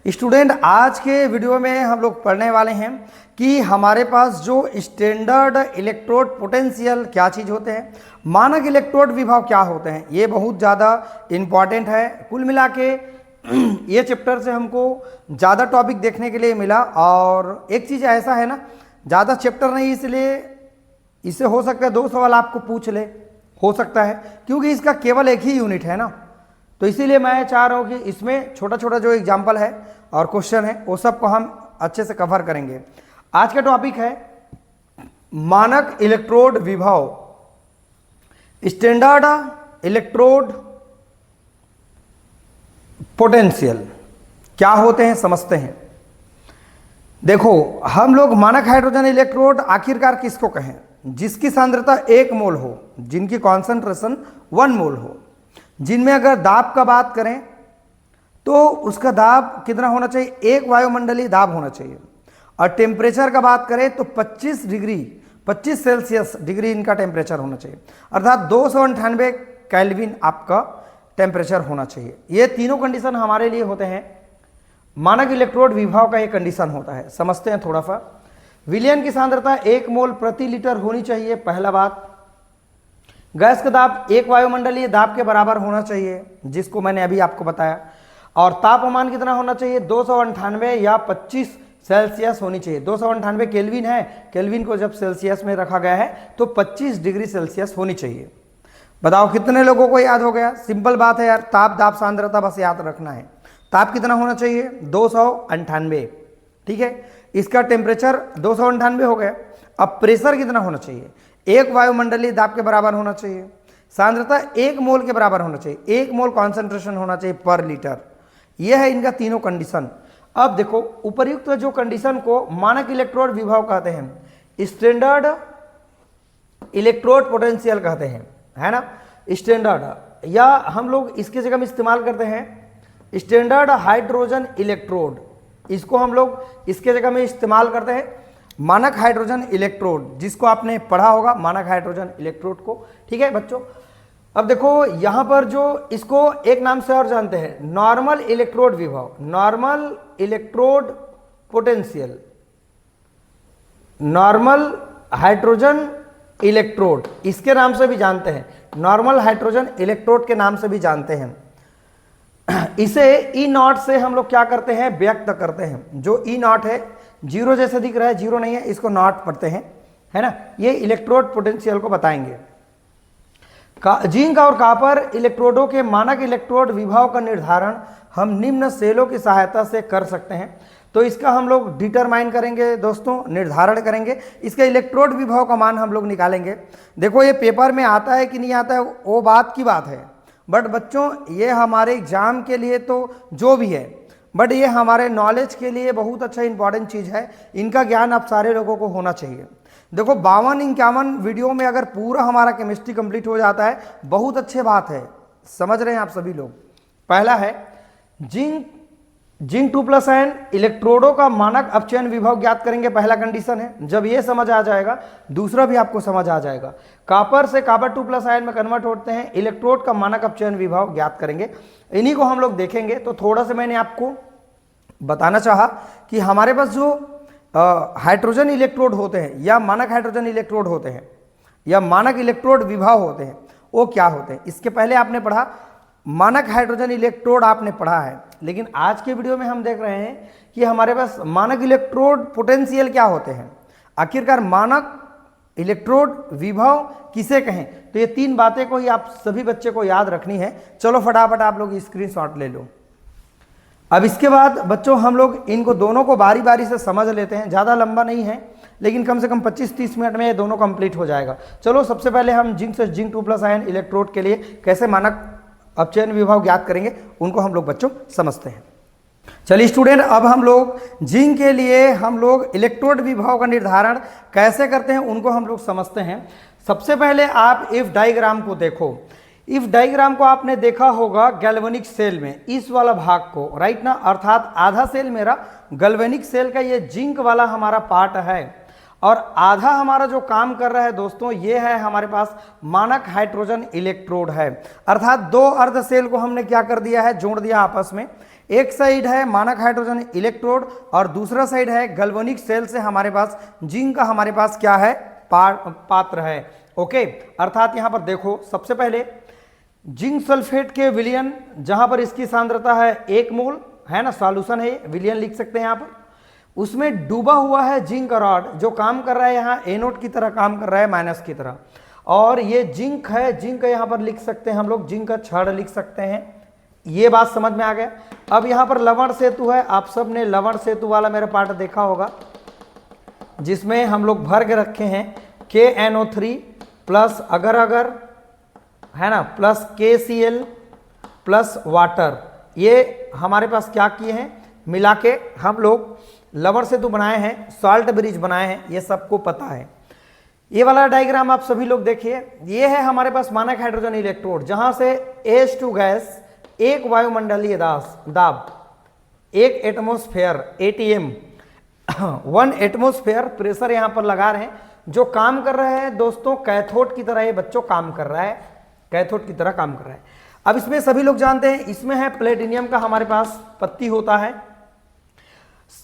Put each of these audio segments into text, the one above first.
Student, आज के video में हम लोग पढ़ने वाले हैं कि हमारे पास जो स्टैंडर्ड इलेक्ट्रोड पोटेंशियल क्या चीज़ होते हैं, मानक इलेक्ट्रोड विभव क्या होते हैं। ये बहुत ज़्यादा इम्पॉर्टेंट है। कुल मिला के ये चैप्टर से हमको ज़्यादा टॉपिक देखने के लिए मिला। और एक चीज़ ऐसा है ना, ज़्यादा चैप्टर नहीं, इसलिए इससे हो सकता है 2 सवाल आपको पूछ ले, हो सकता है, क्योंकि इसका केवल एक ही यूनिट है ना। तो इसीलिए मैं चाह रहा हूँ कि इसमें छोटा छोटा जो एग्जाम्पल है और क्वेश्चन है वो सब को हम अच्छे से कवर करेंगे। आज का टॉपिक है मानक इलेक्ट्रोड विभव, स्टैंडर्ड इलेक्ट्रोड पोटेंशियल क्या होते हैं समझते हैं। देखो, हम लोग मानक हाइड्रोजन इलेक्ट्रोड आखिरकार किसको कहें? जिसकी सांद्रता 1 मोल हो, जिनकी कॉन्सेंट्रेशन 1 मोल हो, जिनमें अगर दाब का बात करें तो उसका दाब कितना होना चाहिए? 1 वायुमंडलीय दाब होना चाहिए। और टेम्परेचर का बात करें तो 25 सेल्सियस डिग्री इनका टेम्परेचर होना चाहिए, अर्थात 298 केल्विन आपका टेम्परेचर होना चाहिए। ये तीनों कंडीशन हमारे लिए होते हैं। मानक इलेक्ट्रोड विभव का एक कंडीशन होता है, समझते हैं थोड़ा सा। विलयन की सांद्रता 1 मोल प्रति लीटर होनी चाहिए, पहला बात। गैस का दाब 1 वायुमंडलीय दाब के बराबर होना चाहिए, जिसको मैंने अभी आपको बताया। और तापमान कितना होना चाहिए? 298 या 25 सेल्सियस होनी चाहिए। 298 केल्विन है, केल्विन को जब सेल्सियस में रखा गया है तो 25 डिग्री सेल्सियस होनी चाहिए। बताओ कितने लोगों को याद हो गया? सिंपल बात है यार, ताप दाब सांद्रता बस याद रखना है। ताप कितना होना चाहिए? 298, ठीक है। इसका टेम्परेचर 298 हो गया। अब प्रेशर कितना होना चाहिए? 1 वायुमंडलीय दाब के बराबर होना चाहिए। सांद्रता 1 मोल के बराबर होना चाहिए, 1 मोल कॉन्सेंट्रेशन होना चाहिए पर लीटर। यह है इनका तीनों कंडीशन। अब देखो, उपर्युक्त जो कंडीशन को मानक इलेक्ट्रोड विभव कहते हैं, स्टैंडर्ड इलेक्ट्रोड पोटेंशियल कहते हैं, है ना। स्टैंडर्ड, या हम लोग इसके जगह में इस्तेमाल करते हैं स्टैंडर्ड हाइड्रोजन इलेक्ट्रोड। इसको हम लोग इसके जगह में इस्तेमाल करते हैं मानक हाइड्रोजन इलेक्ट्रोड, जिसको आपने पढ़ा होगा मानक हाइड्रोजन इलेक्ट्रोड को, ठीक है बच्चों। अब देखो यहां पर जो इसको एक नाम से और जानते हैं, नॉर्मल इलेक्ट्रोड विभव, normal electrode potential, normal hydrogen electrode, इसके नाम से भी जानते हैं, नॉर्मल हाइड्रोजन इलेक्ट्रोड के नाम से भी जानते हैं। इसे ई नॉट से हम लोग क्या करते हैं? व्यक्त करते हैं। जो ई नॉट है, जीरो जैसे दिख रहा है, जीरो नहीं है, इसको नॉट पढ़ते हैं, है ना। ये इलेक्ट्रोड पोटेंशियल को बताएंगे। जिंक और कॉपर इलेक्ट्रोडों के मानक इलेक्ट्रोड विभव का निर्धारण हम निम्न सेलों की सहायता से कर सकते हैं। तो इसका हम लोग डिटरमाइन करेंगे दोस्तों, निर्धारण करेंगे। इसका इलेक्ट्रोड विभव का मान हम लोग निकालेंगे। देखो, ये पेपर में आता है कि नहीं आता है वो बात की बात है, बट बच्चों ये हमारे एग्जाम के लिए तो जो भी है, बट ये हमारे नॉलेज के लिए बहुत अच्छा इंपॉर्टेंट चीज़ है। इनका ज्ञान आप सारे लोगों को होना चाहिए। देखो, 52-51 वीडियो में अगर पूरा हमारा केमिस्ट्री कंप्लीट हो जाता है, बहुत अच्छी बात है। समझ रहे हैं आप सभी लोग। पहला है जिंक 2+ आयन इलेक्ट्रोडों का मानक अपचयन विभव ज्ञात करेंगे, पहला कंडीशन है। जब ये समझ आ जाएगा, दूसरा भी आपको समझ आ जाएगा। कॉपर से कॉपर 2+ आयन में कन्वर्ट होते हैं, इलेक्ट्रोड का मानक अपचयन विभव ज्ञात करेंगे। इन्हीं को हम लोग देखेंगे। तो थोड़ा सा मैंने आपको बताना चाहा कि हमारे पास जो हाइड्रोजन इलेक्ट्रोड होते हैं, या मानक हाइड्रोजन इलेक्ट्रोड होते हैं, या मानक इलेक्ट्रोड विभव होते हैं, वो क्या होते हैं। इसके पहले आपने पढ़ा मानक हाइड्रोजन इलेक्ट्रोड, आपने पढ़ा है। लेकिन आज के वीडियो में हम देख रहे हैं कि हमारे पास मानक इलेक्ट्रोड पोटेंशियल क्या होते हैं। आखिरकार मानक इलेक्ट्रोड विभव किसे कहें? तो ये 3 बातें को ही आप सभी बच्चे को याद रखनी है। चलो फटाफट आप लोग स्क्रीनशॉट ले लो। अब इसके बाद बच्चों हम लोग इनको दोनों को बारी बारी से समझ लेते हैं। ज़्यादा लंबा नहीं है, लेकिन कम से कम 25-30 मिनट में ये दोनों कंप्लीट हो जाएगा। चलो सबसे पहले हम जिंक 2+ आयन इलेक्ट्रोड के लिए कैसे मानक अपचयन विभव ज्ञात करेंगे, उनको हम लोग बच्चों समझते हैं। चलिए स्टूडेंट, अब हम लोग जिंक के लिए हम लोग इलेक्ट्रोड विभव का निर्धारण कैसे करते हैं, उनको हम लोग समझते हैं। सबसे पहले आप इफ डायग्राम को देखो। इफ डायग्राम को आपने देखा होगा गैल्वेनिक सेल में, इस वाला भाग को, राइट ना, अर्थात आधा सेल मेरा गैल्वेनिक सेल का ये जिंक वाला हमारा पार्ट है, और आधा हमारा जो काम कर रहा है दोस्तों, ये है हमारे पास मानक हाइड्रोजन इलेक्ट्रोड है। अर्थात 2 अर्ध सेल को हमने क्या कर दिया है? जोड़ दिया आपस में। एक साइड है मानक हाइड्रोजन इलेक्ट्रोड और दूसरा साइड है गैल्वेनिक सेल से हमारे पास जिंक का हमारे पास क्या है, पात्र है। ओके, अर्थात यहां पर देखो सबसे पहले जिंक सल्फेट के विलयन, जहां पर इसकी सांद्रता है 1 मोल है ना, सॉल्यूशन है, विलयन लिख सकते हैं यहां पर। उसमें डूबा हुआ है जिंक रॉड जो काम कर रहा है यहाँ एनोड की तरह काम कर रहा है, माइनस की तरह। और ये जिंक है, जिंक यहाँ पर लिख सकते हैं हम लोग, जिंक का छड़ लिख सकते हैं। ये बात समझ में आ गया। अब यहाँ पर लवण सेतु है, आप सब ने लवण सेतु वाला मेरा पार्ट देखा होगा, जिसमें हम लोग भर के रखे हैं KNO3 प्लस अगर अगर है ना, प्लस KCl प्लस वाटर। ये हमारे पास क्या किए हैं, मिला के हम लोग लवण सेतु बनाए हैं, सॉल्ट ब्रिज बनाए हैं, ये सबको पता है। ये वाला डायग्राम आप सभी लोग देखिए, ये है हमारे पास मानक हाइड्रोजन इलेक्ट्रोड, जहां से H2 गैस एक वायुमंडलीय दाब 1 एटमोस्फेयर ATM 1 एटमोस्फेयर प्रेशर यहां पर लगा रहे हैं, जो काम कर रहे हैं दोस्तों कैथोड की तरह। ये बच्चों काम कर रहा है, कैथोड की तरह काम कर रहा है। अब इसमें सभी लोग जानते हैं, इसमें है प्लेटिनियम का हमारे पास पत्ती होता है।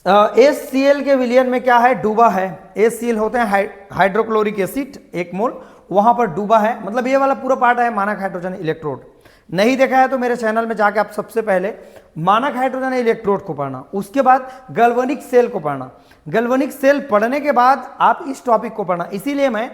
HCl के विलयन में क्या है, डूबा है। HCl होते हैं हाइड्रोक्लोरिक एसिड 1 मोल, वहां पर डूबा है। मतलब ये वाला पूरा पार्ट है मानक हाइड्रोजन इलेक्ट्रोड। नहीं देखा है तो मेरे चैनल में जाके आप सबसे पहले मानक हाइड्रोजन इलेक्ट्रोड को पढ़ना, उसके बाद गैल्वेनिक सेल को पढ़ना। गैल्वेनिक सेल पढ़ने के बाद आप इस टॉपिक को पढ़ना। इसीलिए मैं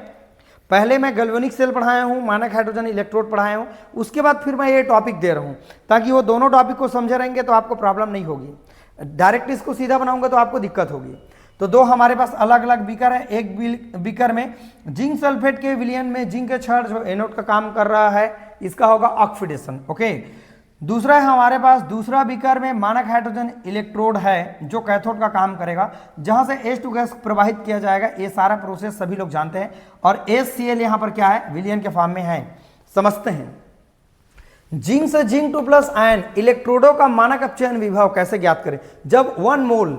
गैल्वेनिक सेल पढ़ाया हूं, मानक हाइड्रोजन इलेक्ट्रोड पढ़ाया हूं, उसके बाद फिर मैं ये टॉपिक दे रहा हूं, ताकि वो दोनों टॉपिक को समझे रहेंगे तो आपको प्रॉब्लम नहीं होगी। डायरेक्ट इसको सीधा बनाऊंगा तो आपको दिक्कत होगी। तो दो हमारे पास अलग अलग बीकर है। एक बीकर में जिंक सल्फेट के विलयन में जिंक के छड़ जो एनोड का काम कर रहा है, इसका होगा ऑक्सीडेशन। ओके, दूसरा है हमारे पास दूसरा बीकर में मानक हाइड्रोजन इलेक्ट्रोड है जो कैथोड का काम करेगा, जहां से H2 गैस प्रवाहित किया जाएगा। ये सारा प्रोसेस सभी लोग जानते हैं। और HCl यहां पर क्या है, विलयन के फॉर्म में है, समझते हैं। जिंक से जिंक 2 प्लस आयन इलेक्ट्रोडों का मानक अपचयन विभव कैसे ज्ञात करें। जब 1 मोल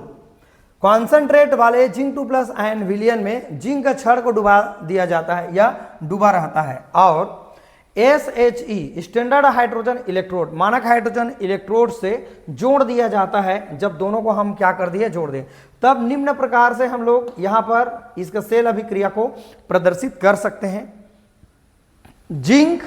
कॉन्सेंट्रेट वाले जिंक 2 प्लस आयन विलयन में जिंक का छड़ को डुबा दिया जाता है या डूबा रहता है, और SHE स्टैंडर्ड हाइड्रोजन इलेक्ट्रोड मानक हाइड्रोजन इलेक्ट्रोड से जोड़ दिया जाता है। जब दोनों को हम क्या कर दिए, जोड़ दें, तब निम्न प्रकार से हम लोग यहां पर इसका सेल अभिक्रिया को प्रदर्शित कर सकते हैं। जिंक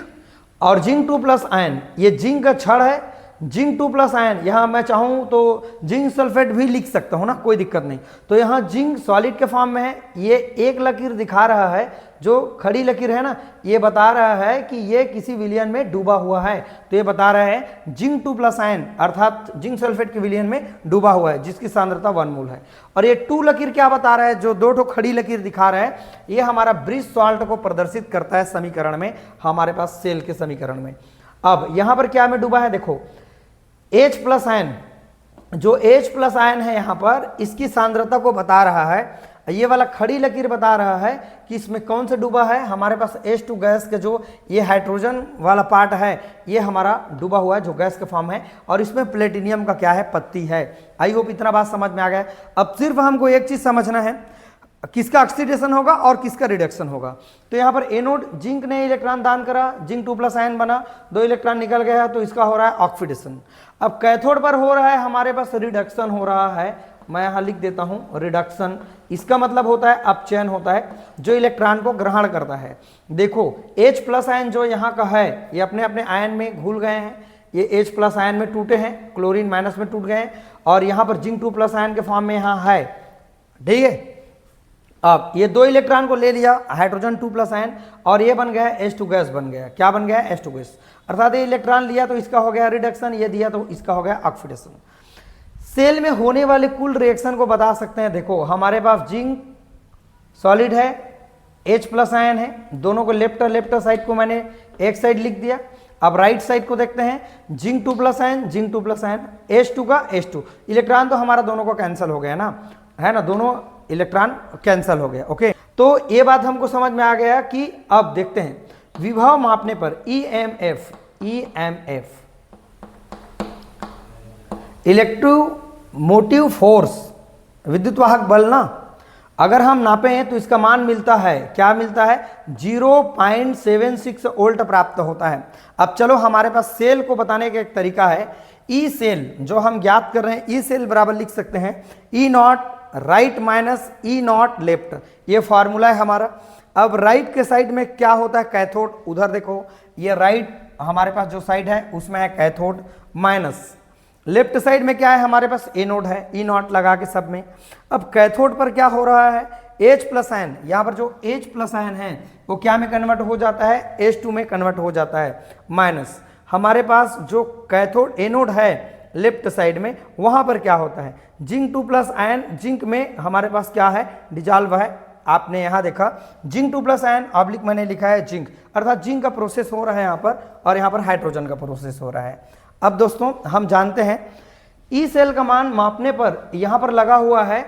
और जिंक 2 प्लस आयन, ये जिंक का छड़ है, जिंक 2 प्लस आयन, यहां मैं चाहूं तो जिंक सल्फेट भी लिख सकता हूं ना, कोई दिक्कत नहीं। तो यहां जिंक सॉलिड के फॉर्म में है। ये एक लकीर दिखा रहा है, जो खड़ी लकीर है ना, ये बता रहा है कि ये किसी विलयन में डूबा हुआ है। तो ये बता रहा है जिंक 2 प्लस आयन अर्थात जिंक सल्फेट के विलयन में डूबा हुआ है, जिसकी सांद्रता 1 मोल है। और ये 2 लकीर क्या बता रहा है, जो 2 खड़ी लकीर दिखा रहा है, ये हमारा ब्रिज सॉल्ट को प्रदर्शित करता है समीकरण में, हमारे पास सेल के समीकरण में। अब यहां पर क्या में डूबा है, देखो H प्लस आयन, जो H प्लस आयन है यहां पर, इसकी सांद्रता को बता रहा है। ये वाला खड़ी लकीर बता रहा है कि इसमें कौन सा डूबा है, हमारे पास H2 गैस के जो ये हाइड्रोजन वाला पार्ट है, ये हमारा डूबा हुआ है, जो गैस का फॉर्म है, और इसमें प्लेटिनियम का क्या है, पत्ती है। आई होप इतना बात समझ में आ गया। अब सिर्फ हमको एक चीज समझना है, किसका ऑक्सीडेशन होगा और किसका रिडक्शन होगा। तो यहाँ पर एनोड जिंक ने इलेक्ट्रॉन दान करा, जिंक 2 प्लस आयन बना, 2 इलेक्ट्रॉन निकल गया, तो इसका हो रहा है ऑक्सीडेशन। अब कैथोड पर हो रहा है हमारे पास रिडक्शन हो रहा है, मैं यहाँ लिख देता हूँ रिडक्शन। इसका मतलब होता है अपचयन होता है, जो इलेक्ट्रॉन को ग्रहण करता है। देखो H प्लस आयन जो यहाँ का है, ये अपने अपने आयन में घुल गए हैं, ये H प्लस आयन में टूटे हैं, क्लोरीन माइनस में टूट गए हैं, और यहाँ पर जिंक 2 प्लस आयन के फॉर्म में यहाँ है, ठीक है। अब ये 2 इलेक्ट्रॉन को ले लिया हाइड्रोजन 2 प्लस आयन, और ये बन गया H2 गैस बन गया। क्या बन गया, H2 गैस। अर्थात ये इलेक्ट्रॉन लिया तो इसका हो गया रिडक्शन, ये दिया तो इसका हो गया ऑक्सीडेशन। सेल में होने वाले कुल रिएक्शन को बता सकते हैं। देखो हमारे पास जिंक सॉलिड है, H प्लस आयन है, दोनों को लेफ्ट साइड को मैंने एक साइड लिख दिया। अब राइट साइड को देखते हैं, zinc 2 plus ion, zinc 2 plus ion, H2 का H2। इलेक्ट्रॉन तो हमारा दोनों को कैंसिल हो गया ना, है ना, दोनों इलेक्ट्रॉन कैंसिल हो गया। ओके, तो ये बात हमको समझ में आ गया कि अब देखते हैं विभव मापने पर EMF इलेक्ट्रोमोटिव फोर्स, विद्युत वाहक बल ना, अगर हम नापें तो इसका मान मिलता है, क्या मिलता है, 0.76 वोल्ट प्राप्त होता है। अब चलो हमारे पास सेल को बताने का एक तरीका है। ई सेल जो हम ज्ञात कर रहे हैं, ई सेल बराबर लिख सकते हैं E naught right minus E naught left, ये फार्मूला है हमारा। अब राइट के साइड में क्या होता है, कैथोड, उधर देखो ये राइट हमारे पास जो साइड है उसमें है कैथोड, माइनस लेफ्ट साइड में क्या है हमारे पास एनोड है, ई नॉट लगा के सब में। अब कैथोड पर क्या हो रहा है, H प्लस आयन, यहाँ पर जो H प्लस आयन है वो क्या में कन्वर्ट हो जाता है, H2 में कन्वर्ट हो जाता है, माइनस हमारे पास जो कैथोड एनोड है लेफ्ट साइड में वहां पर क्या होता है, जिंक 2 प्लस आयन, जिंक में हमारे पास क्या है, डिजॉल्व है। आपने यहां देखा जिंक 2 प्लस आयन ऑब्लिक मैंने लिखा है जिंक, अर्थात जिंक का प्रोसेस हो रहा है यहां पर, और यहां पर हाइड्रोजन का प्रोसेस हो रहा है। अब दोस्तों हम जानते हैं ई सेल का मान मापने पर यहां पर लगा हुआ है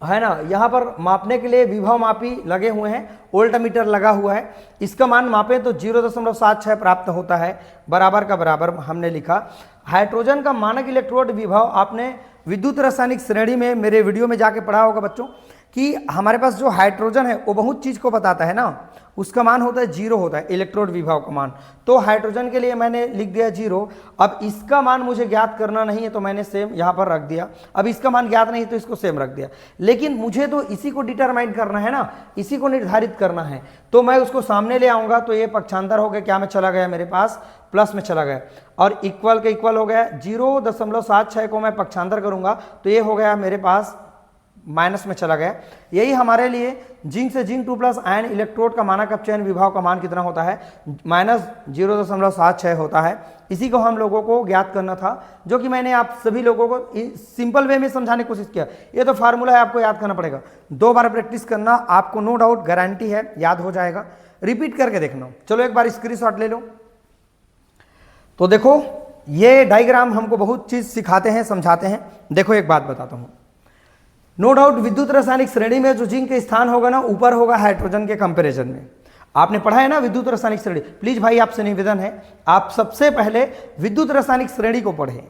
ना, यहां पर मापने के लिए विभव मापी लगे हुए हैं, वोल्टमीटर लगा हुआ है, इसका मान मापे तो 0.76 प्राप्त होता है, बराबर का बराबर हमने लिखा। हाइड्रोजन का मानक इलेक्ट्रोड विभव आपने विद्युत रासायनिक श्रेणी में मेरे वीडियो में जाके पढ़ा होगा बच्चों कि हमारे पास जो हाइड्रोजन है वो बहुत चीज को बताता है ना, उसका मान होता है 0 होता है इलेक्ट्रोड विभव का मान, तो हाइड्रोजन के लिए मैंने लिख दिया 0। अब इसका मान मुझे ज्ञात करना नहीं है तो मैंने सेम यहाँ पर रख दिया, अब इसका मान ज्ञात नहीं तो इसको सेम रख दिया, लेकिन मुझे तो इसी को डिटरमाइन करना है ना, इसी को निर्धारित करना है, तो मैं उसको सामने ले आऊंगा तो ये पक्षांतर हो गया, क्या में चला गया मेरे पास, प्लस में चला गया, और इक्वल का इक्वल हो गया, 0.76 को मैं पक्षांतर करूंगा तो ये हो गया मेरे पास माइनस में चला गया। यही हमारे लिए जिंक से जिंक 2 प्लस आयन इलेक्ट्रोड का मानक अपचयन विभव का मान कितना होता है, माइनस 0.76 होता है। इसी को हम लोगों को ज्ञात करना था, जो कि मैंने आप सभी लोगों को सिंपल वे में समझाने की कोशिश किया। ये तो फार्मूला है, आपको याद करना पड़ेगा, 2 बार प्रैक्टिस करना, आपको नो डाउट गारंटी है याद हो जाएगा, रिपीट करके देखना। चलो एक बार स्क्रीनशॉट ले लो। तो देखो ये डायग्राम हमको बहुत चीज सिखाते हैं, समझाते हैं। देखो एक बात बताता हूं, नो डाउट विद्युत रासायनिक श्रेणी में जो जिंक का स्थान होगा ना ऊपर होगा हाइड्रोजन के कंपैरिजन में, आपने पढ़ा है ना विद्युत रासायनिक श्रेणी। प्लीज भाई आपसे निवेदन है, आप सबसे पहले विद्युत रासायनिक श्रेणी को पढ़ें,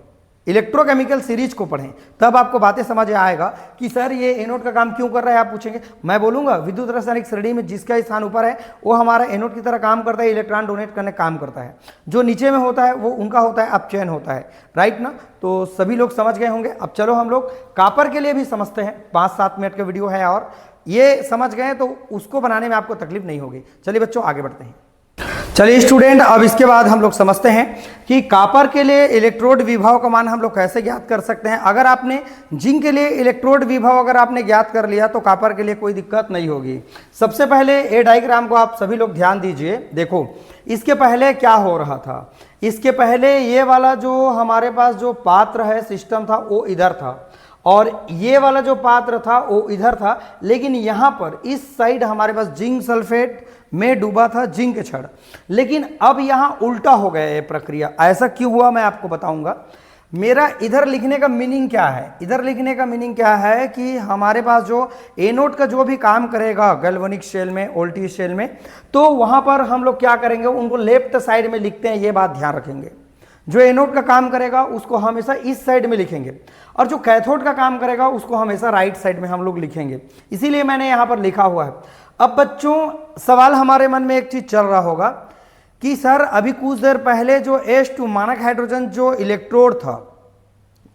इलेक्ट्रोकेमिकल सीरीज को पढ़ें, तब आपको बातें समझ आएगा कि सर ये एनोड का काम क्यों कर रहा है। आप पूछेंगे, मैं बोलूंगा विद्युत रासायनिक श्रेणी में जिसका स्थान ऊपर है वो हमारा एनोड की तरह काम करता है, इलेक्ट्रॉन डोनेट करने काम करता है, जो नीचे में होता है वो उनका होता है अपचयन होता है, राइट ना। तो सभी लोग समझ गए होंगे। अब चलो हम लोग कापर के लिए भी समझते हैं, 5-7 मिनट का वीडियो है और ये समझ गए तो उसको बनाने में आपको तकलीफ नहीं होगी। चलिए बच्चों आगे बढ़ते हैं। चलिए स्टूडेंट, अब इसके बाद हम लोग समझते हैं कि कॉपर के लिए इलेक्ट्रोड विभव का मान हम लोग कैसे ज्ञात कर सकते हैं। अगर आपने जिंक के लिए इलेक्ट्रोड विभव अगर आपने ज्ञात कर लिया तो कॉपर के लिए कोई दिक्कत नहीं होगी। सबसे पहले ये डायग्राम को आप सभी लोग ध्यान दीजिए। देखो इसके पहले क्या हो रहा था, इसके पहले ये वाला जो हमारे पास जो पात्र है सिस्टम था वो इधर था, और ये वाला जो पात्र था वो इधर था, लेकिन यहाँ पर इस साइड हमारे पास जिंक सल्फेट में डूबा था जिंक छड़, लेकिन अब यहाँ उल्टा हो गया ये प्रक्रिया। ऐसा क्यों हुआ मैं आपको बताऊंगा। मेरा इधर लिखने का मीनिंग क्या है, इधर लिखने का मीनिंग क्या है कि हमारे पास जो एनोड का जो भी काम करेगा गैल्वेनिक शेल में, वोल्टेज शेल में, तो वहां पर हम लोग क्या करेंगे, उनको लेफ्ट साइड में लिखते हैं, ये बात ध्यान रखेंगे। जो एनोड का काम करेगा उसको हमेशा इस साइड में लिखेंगे, और जो कैथोड का काम करेगा उसको हमेशा राइट साइड में हम लोग लिखेंगे, इसीलिए मैंने यहां पर लिखा हुआ है। अब बच्चों सवाल हमारे मन में एक चीज चल रहा होगा कि सर अभी कुछ देर पहले जो H2 मानक हाइड्रोजन जो इलेक्ट्रोड था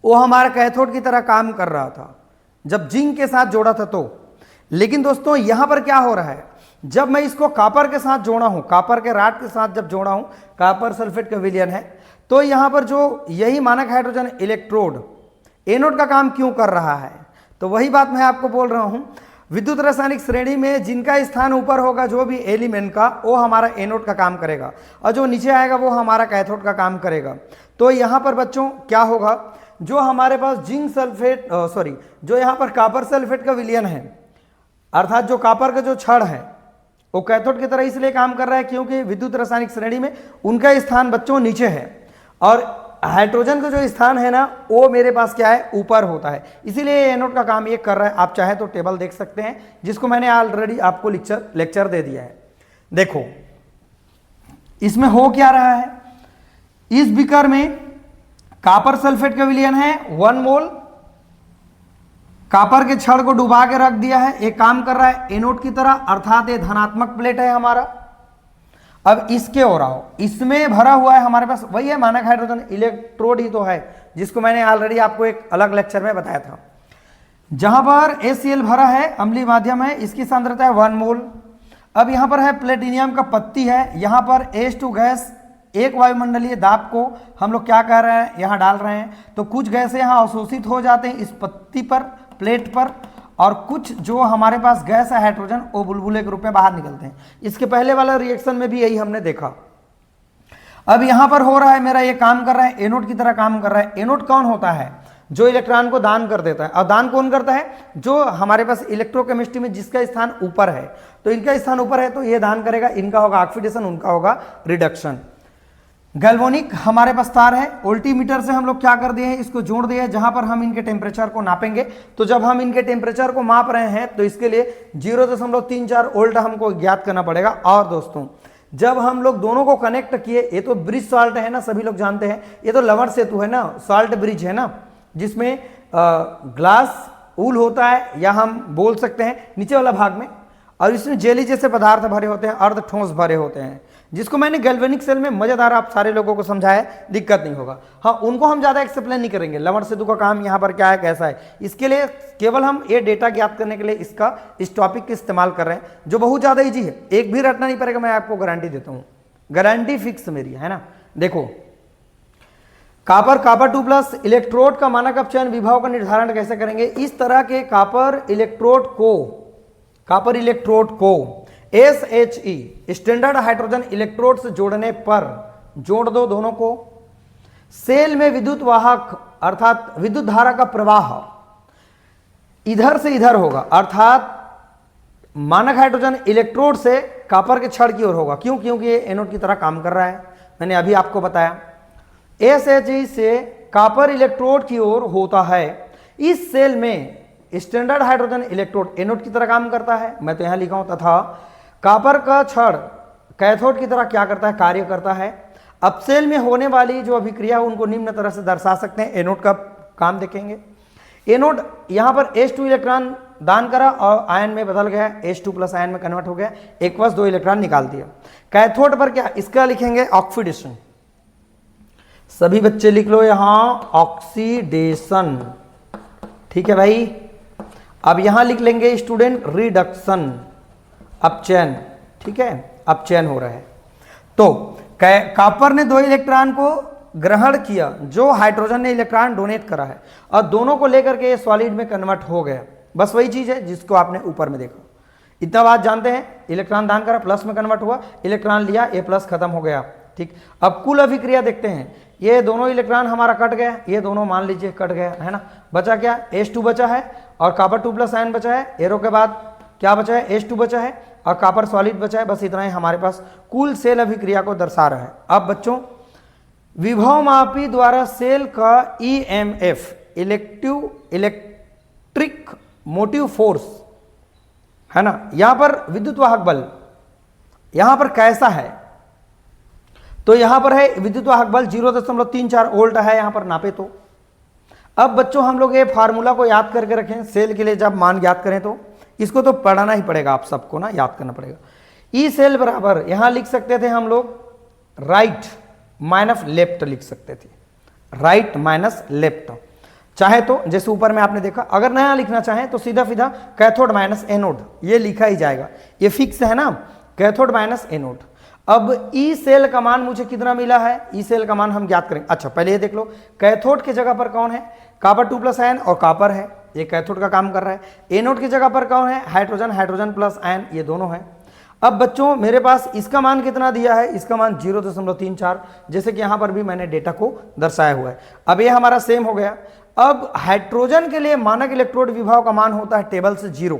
वो हमारा कैथोड की तरह काम कर रहा था जब जिंक के साथ जोड़ा था तो, लेकिन दोस्तों यहां पर क्या हो रहा है, जब मैं इसको कॉपर के साथ जोड़ा हूं, कॉपर के राड के साथ जब जोड़ा हूं, कॉपर सल्फेट का विलयन है, तो यहां पर जो यही मानक हाइड्रोजन इलेक्ट्रोड एनोड का काम क्यों कर रहा है। तो वही बात मैं आपको बोल रहा हूं, विद्युत रासायनिक श्रेणी में जिनका स्थान ऊपर होगा जो भी एलिमेंट का, वो हमारा एनोड का काम करेगा, और जो नीचे आएगा वो हमारा कैथोड का काम करेगा। तो यहां पर बच्चों क्या होगा, जो हमारे पास जिंक सल्फेट जो यहां पर कॉपर सल्फेट का विलयन है, अर्थात जो कॉपर का जो छड़ है वो कैथोड की तरह इसलिए काम कर रहा है क्योंकि विद्युत रासायनिक श्रेणी में उनका स्थान बच्चों नीचे है, और हाइड्रोजन का जो स्थान है ना वो मेरे पास क्या है, ऊपर होता है, इसीलिए एनोड का काम ये कर रहा है। आप चाहे तो टेबल देख सकते हैं जिसको मैंने ऑलरेडी आपको लेक्चर दे दिया है। देखो इसमें हो क्या रहा है, इस बीकर में कॉपर सल्फेट का विलयन है 1 मोल, कॉपर के छड़ को डुबा के रख दिया है, एक काम कर रहा है एनोड की तरह, अर्थात ये धनात्मक प्लेट है हमारा। अब इसके और आओ, इसमें भरा हुआ है हमारे पास वही है मानक हाइड्रोजन, इलेक्ट्रोड ही तो है, जिसको मैंने ऑलरेडी आपको एक अलग लेक्चर में बताया था। जहां पर HCl भरा है, अम्लीय माध्यम है, इसकी सांद्रता है 1 मोल। अब यहां पर है प्लेटिनियम का पत्ती है, यहां पर H2 गैस एक वायुमंडलीय दाब को हम लोग क्या कर रहे हैं, यहां डाल रहे हैं, तो कुछ गैसें यहां अवशोषित हो जाते हैं इस पत्ती पर, प्लेट पर, और कुछ जो हमारे पास गैस है हाइड्रोजन वो बुलबुले के रूप में बाहर निकलते हैं। इसके पहले वाला रिएक्शन में भी यही हमने देखा। अब यहां पर हो रहा है मेरा ये काम कर रहा है, एनोड की तरह काम कर रहा है। एनोड कौन होता है? जो इलेक्ट्रॉन को दान कर देता है। और दान कौन करता है? जो हमारे पास इलेक्ट्रोकेमिस्ट्री में जिसका स्थान ऊपर है, तो इनका स्थान ऊपर है तो ये दान करेगा, इनका होगा ऑक्सीडेशन, उनका होगा रिडक्शन। गैल्वेनिक हमारे पास तार है, वोल्टीमीटर से हम लोग क्या कर दिए हैं, इसको जोड़ दिए हैं, जहां पर हम इनके टेम्परेचर को नापेंगे। तो जब हम इनके टेम्परेचर को माप रहे हैं तो इसके लिए 0.34 वोल्ट हमको ज्ञात करना पड़ेगा। और दोस्तों जब हम लोग दोनों को कनेक्ट किए, ये तो ब्रिज सॉल्ट है ना, सभी लोग जानते हैं, ये तो लवण सेतु है ना, सॉल्ट ब्रिज है ना, जिसमें ग्लास ऊल होता है, या हम बोल सकते हैं नीचे वाला भाग में, और इसमें जेली जैसे पदार्थ भरे होते हैं, अर्ध ठोस भरे होते हैं, जिसको मैंने गैल्वेनिक सेल में मजेदार आप सारे लोगों को समझाया, दिक्कत नहीं होगा। हाँ, उनको हम ज्यादा एक्सप्लेन नहीं करेंगे, लवण सेतु का काम यहाँ पर क्या है, कैसा है, इसके लिए केवल हम ये डेटा ज्ञात करने के लिए इस टॉपिक का इस्तेमाल कर रहे हैं, जो बहुत ज्यादा ईजी है, एक भी रटना नहीं पड़ेगा, मैं आपको गारंटी देता हूँ, गारंटी फिक्स मेरी है ना। देखो, कॉपर 2+ इलेक्ट्रोड का मानक अपचयन विभव का निर्धारण कैसे करेंगे? इस तरह के कॉपर इलेक्ट्रोड को SHE स्टैंडर्ड हाइड्रोजन इलेक्ट्रोड से जोड़ने पर, जोड़ दो दोनों को, सेल में विद्युत वाहक अर्थात विद्युत धारा का प्रवाह इधर से इधर होगा, अर्थात मानक हाइड्रोजन इलेक्ट्रोड से कॉपर के छड़ की ओर होगा। क्यों? क्योंकि ये एनोड की तरह काम कर रहा है, मैंने अभी आपको बताया। SHE से कॉपर इलेक्ट्रोड की ओर होता है। इस सेल में स्टैंडर्ड हाइड्रोजन इलेक्ट्रोड एनोड की तरह काम करता है, मैं तो यहां लिखा हूं, तथा कॉपर का छड़ कैथोड की तरह क्या करता है, कार्य करता है। अब सेल में होने वाली जो अभिक्रिया उनको निम्न तरह से दर्शा सकते हैं। एनोड का काम देखेंगे। एनोड यहां पर H2 इलेक्ट्रॉन दान करा और आयन में बदल गया, H2+ आयन में कन्वर्ट हो गया, 1+2 इलेक्ट्रॉन निकाल दिया। कैथोड पर क्या, इसका लिखेंगे ऑक्सीडेशन, सभी बच्चे लिख लो यहां ऑक्सीडेशन, ठीक है भाई। अब यहां लिख लेंगे स्टूडेंट रिडक्शन, अपचयन, ठीक है, अपचयन हो रहा है। तो कॉपर ने 2 इलेक्ट्रॉन को ग्रहण किया जो हाइड्रोजन ने इलेक्ट्रॉन डोनेट करा है, और दोनों को लेकर के सॉलिड में कन्वर्ट हो गया। बस वही चीज है जिसको आपने ऊपर में देखा। इतना बात जानते हैं, इलेक्ट्रॉन दान करा, प्लस में कन्वर्ट हुआ, इलेक्ट्रॉन लिया, A+ खत्म हो गया, ठीक। अब कुल अभिक्रिया देखते हैं, ये दोनों इलेक्ट्रॉन हमारा कट गया, ये दोनों मान लीजिए कट गया है ना, बचा क्या, H2 बचा है और कॉपर 2+ आयन बचा है, एरो के बाद क्या बचा है, H2 बचा है और कॉपर सॉलिड बचा है। बस इतना ही हमारे पास कुल सेल अभिक्रिया को दर्शा रहा है। अब बच्चों, विभव मापी द्वारा सेल का EMF इलेक्ट्रिक मोटिव फोर्स है ना, यहां पर विद्युत वाहक बल यहां पर कैसा है, तो यहां पर है विद्युत वाहक बल 0.34 वोल्ट है, यहां पर नापे तो। अब बच्चों हम लोग ये फार्मूला को याद करके रखें, सेल के लिए जब मान याद करें तो इसको तो पढ़ाना ही पड़ेगा, आप सबको ना याद करना पड़ेगा। ई सेल बराबर यहां लिख सकते थे हम लोग राइट माइनस लेफ्ट लिख सकते थे, राइट माइनस लेफ्ट, चाहे तो जैसे ऊपर में आपने देखा। अगर नया लिखना चाहें तो सीधा सीधा कैथोड माइनस एनोड, ये लिखा ही जाएगा, ये फिक्स है ना, कैथोड माइनस एनोड। अब ई सेल का मान मुझे कितना मिला है, ई सेल का मान हम ज्ञात करेंगे। अच्छा पहले ये देख लो, कैथोड की जगह पर कौन है, कॉपर 2+ आयन और कॉपर है, ये कैथोड का काम कर रहा है। एनोड की जगह पर कौन है, हाइड्रोजन, हाइड्रोजन+ आयन, ये दोनों है। अब बच्चों मेरे पास इसका मान कितना दिया है, इसका मान 0.34, जैसे कि यहां पर भी मैंने डेटा को दर्शाया हुआ है। अब ये हमारा सेम हो गया। अब हाइड्रोजन के लिए मानक इलेक्ट्रोड विभव का मान होता है टेबल से 0।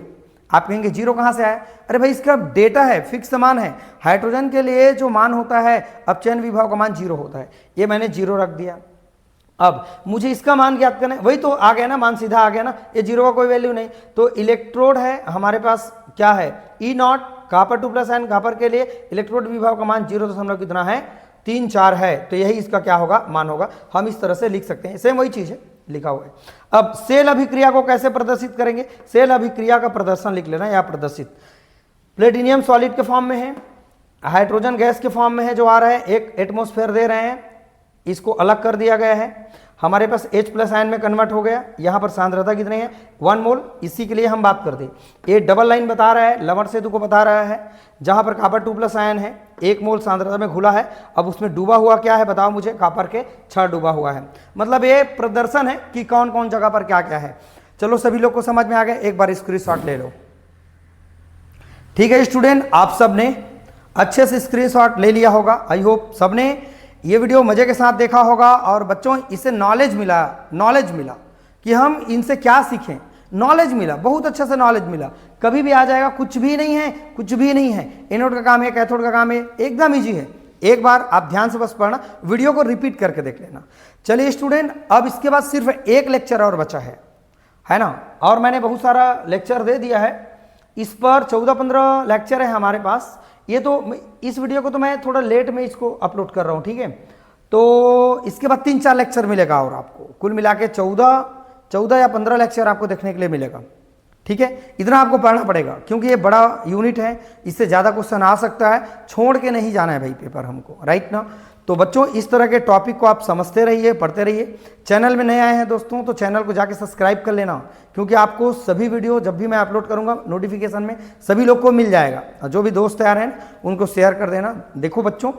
आप कहेंगे 0 कहां से आया, अरे भाई इसका डेटा है, फिक्स मान है। हाइड्रोजन के लिए जो मान होता है अपचयन विभव का मान 0 होता है, ये मैंने 0 रख दिया। अब मुझे इसका मान ज्ञात करना है, वही तो आ गया ना, मान सीधा आ गया ना, ये 0 का कोई वैल्यू नहीं। तो इलेक्ट्रोड है हमारे पास क्या है, E0, कॉपर 2+ आयन, कॉपर के लिए इलेक्ट्रोड विभव का मान 0 कितना है, 34 है, तो यही इसका क्या होगा, मान होगा। हम इस तरह से लिख सकते हैं, सेम वही चीज है लिखा हुआ है। अब सेल अभिक्रिया को कैसे प्रदर्शित करेंगे, सेल अभिक्रिया का प्रदर्शन लिख लेना, या प्रदर्शित प्लेटिनियम सॉलिड के फॉर्म में है, हाइड्रोजन गैस के फॉर्म में है जो आ रहा है, एक एटमॉस्फेयर दे रहे हैं, इसको अलग कर दिया गया है, हमारे पास H प्लस आयन में कन्वर्ट हो गया। यहाँ पर सांद्रता कितनी है 1 मोल, इसी के लिए हम बात करते हैं। ये डबल लाइन बता रहा है, लवण सेतु को बता रहा है, जहाँ पर कॉपर 2 प्लस आयन है 1 मोल सांद्रता में घुला है। अब उसमें डूबा हुआ क्या है बताओ मुझे, कॉपर के 6 डूबा हुआ है। मतलब ये प्रदर्शन है कि कौन कौन जगह पर क्या क्या है। चलो सभी लोग को समझ में आ गया, एक बार स्क्रीनशॉट ले लो। ठीक है स्टूडेंट, आप सब ने अच्छे से स्क्रीनशॉट ले लिया होगा। आई होप सबने ये वीडियो मजे के साथ देखा होगा और बच्चों इससे नॉलेज मिला कि हम इनसे क्या सीखें। नॉलेज मिला, बहुत अच्छे से नॉलेज मिला। कभी भी आ जाएगा कुछ भी नहीं है, एनोड का काम है, कैथोड का काम है, एकदम ईजी है। एक बार आप ध्यान से बस पढ़ना, वीडियो को रिपीट करके देख लेना। चलिए स्टूडेंट, अब इसके बाद सिर्फ एक लेक्चर और बचा है ना, और मैंने बहुत सारा लेक्चर दे दिया है। इस पर 14-15 लेक्चर है हमारे पास। ये तो इस वीडियो को तो मैं थोड़ा लेट में इसको अपलोड कर रहा हूँ, ठीक है। तो इसके बाद 3-4 लेक्चर मिलेगा और आपको कुल मिला के 14 या 15 लेक्चर आपको देखने के लिए मिलेगा, ठीक है। इतना आपको पढ़ना पड़ेगा क्योंकि ये बड़ा यूनिट है, इससे ज़्यादा क्वेश्चन आ सकता है, छोड़ के नहीं जाना है भाई पेपर हमको, राइट ना। तो बच्चों इस तरह के टॉपिक को आप समझते रहिए, पढ़ते रहिए। चैनल में नए आए हैं दोस्तों तो चैनल को जाके सब्सक्राइब कर लेना, क्योंकि आपको सभी वीडियो जब भी मैं अपलोड करूंगा नोटिफिकेशन में सभी लोग को मिल जाएगा। और जो भी दोस्त आ रहे हैं उनको शेयर कर देना। देखो बच्चों,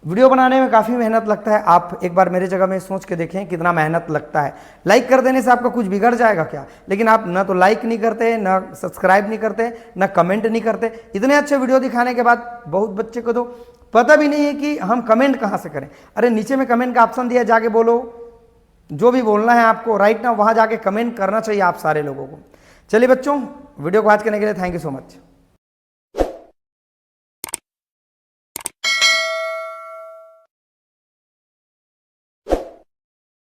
वीडियो बनाने में काफ़ी मेहनत लगता है। आप एक बार मेरे जगह में सोच के देखें कितना मेहनत लगता है। लाइक कर देने से आपका कुछ बिगड़ जाएगा क्या? लेकिन आप ना तो लाइक नहीं करते, ना सब्सक्राइब नहीं करते, ना कमेंट नहीं करते। इतने अच्छे वीडियो दिखाने के बाद बहुत बच्चे को तो पता भी नहीं है कि हम कमेंट कहाँ से करें। अरे नीचे में कमेंट का ऑप्शन दिया, जाके बोलो जो भी बोलना है आपको, राइट ना, वहाँ जाके कमेंट करना चाहिए आप सारे लोगों को। चलिए बच्चों, वीडियो को वॉच करने के लिए थैंक यू सो मच।